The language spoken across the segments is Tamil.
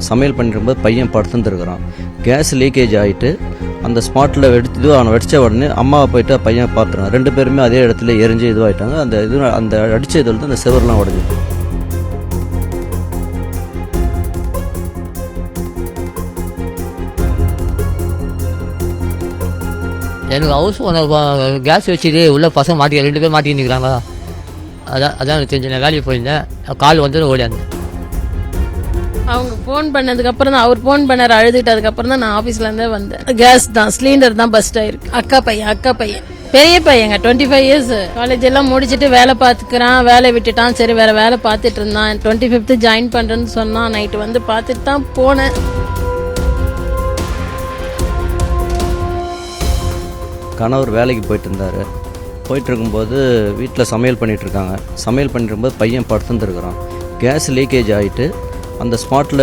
சமையல் பண்ணிருக்கும்போது பையன் படுத்துருந்துருக்கிறான். கேஸ் லீக்கேஜ் ஆகிட்டு அந்த ஸ்பாட்டில் அவனை வெடித்த உடனே அம்மாவை போயிட்டு பையன் பார்த்துறான். 2 பேருமே அதே இடத்துல எரிஞ்சு இதுவாகிட்டாங்க. அந்த அடித்த இதில் வந்து அந்த செவர்லாம் உடஞ்சிது. எனக்கு ஹவுஸ் ஓனர் கேஸ் வச்சுட்டு உள்ள பசங்க மாட்டி 2 பேர் மாட்டி நிற்கிறாங்க. அதான் எனக்கு தெரிஞ்சு நான் வேலைக்கு போயிருந்தேன். கால் வந்து ஓடியாந்தேன். அவங்க ஃபோன் பண்ணதுக்கப்புறம் தான் அவர் ஃபோன் பண்ணார். அழுதுட்டதுக்கப்புறம் தான் நான் ஆஃபீஸ்லேருந்தே வந்தேன். கேஸ் தான் சிலிண்டர் தான் பஸ்ட் ஆயிருக்கு. அக்கா பையன் பெரிய பையங்க 25 இயர்ஸ். காலேஜ் எல்லாம் முடிச்சுட்டு வேலை பார்த்துக்கிறான். வேலை விட்டுட்டான். சரி வேற வேலை பார்த்துட்டு இருந்தான். 25th ஜாயின் பண்ணுறேன்னு சொன்னான். நைட்டு வந்து பார்த்துட்டு தான் போனேன். கணவர் வேலைக்கு போயிட்டு இருந்தார். போயிட்டு இருக்கும்போது வீட்டில் சமையல் பண்ணிகிட்ருக்காங்க. சமையல் பண்ணிருக்கும்போது பையன் படுத்துருந்துருக்கிறான். கேஸ் லீக்கேஜ் ஆகிட்டு அந்த ஸ்பாட்டில்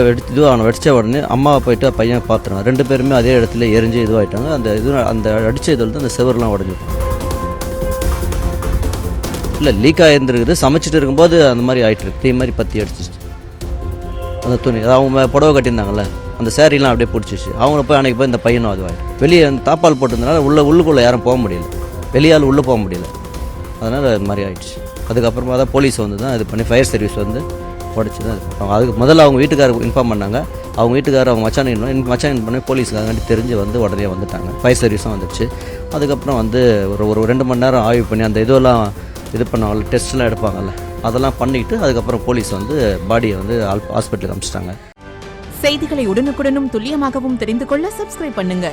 அவனை வெடித்த உடனே அம்மாவை போயிட்டு பையன் பார்த்துறான். 2 பேருமே அதே இடத்துல எரிஞ்சு இதுவாகிட்டாங்க. அந்த அடித்த இதில் வந்து அந்த செவர்லாம் உடஞ்சிடும். இல்லை லீக் ஆகிருந்துருக்குது. சமைச்சிட்டு இருக்கும்போது அந்த மாதிரி ஆகிட்டுருக்கு. தீ மாதிரி பற்றி அடிச்சிச்சு. அந்த துணி அவங்க புடவை கட்டியிருந்தாங்கல்ல, அந்த சேரீலாம் அப்படியே பிடிச்சிச்சு. அவங்கள போய் அன்றைக்கி போய் இந்த பையனும் அதுவாகிட்டு வெளியே அந்த தாப்பால் போட்டிருந்தனால உள்ளுக்குள்ளே யாரும் போக முடியல. வெளியால் உள்ளே போக முடியல. அதனால் அது மாதிரி ஆகிடுச்சு. அதுக்கப்புறமா தான் போலீஸ் வந்து தான் இது பண்ணி ஃபயர் சர்வீஸ் வந்து உடச்சி தான் இது பண்ணுவாங்க. அதுக்கு முதல்ல அவங்க வீட்டுக்காரருக்கு இன்ஃபார்ம் பண்ணாங்க. அவங்க வீட்டுக்காரர் அவங்க மச்சான் பண்ணி போலீஸ்க்காண்டி தெரிஞ்சு வந்து உடனே வந்துட்டாங்க. ஃபயர் சர்வீஸும் வந்துடுச்சு. அதுக்கப்புறம் வந்து ஒரு 2 மணி நேரம் ஆய்வு பண்ணி அந்த இதெல்லாம் இது பண்ணுவாங்கள்ல, டெஸ்ட்லாம் எடுப்பாங்கள்ல, அதெல்லாம் பண்ணிவிட்டு அதுக்கப்புறம் போலீஸ் வந்து பாடியை வந்து ஹாஸ்பிட்டலுக்கு அனுப்பிச்சிட்டாங்க. செய்திகளை உடனுக்குடனும் துல்லியமாகவும் தெரிந்து கொள்ள சப்ஸ்கிரைப் பண்ணுங்க.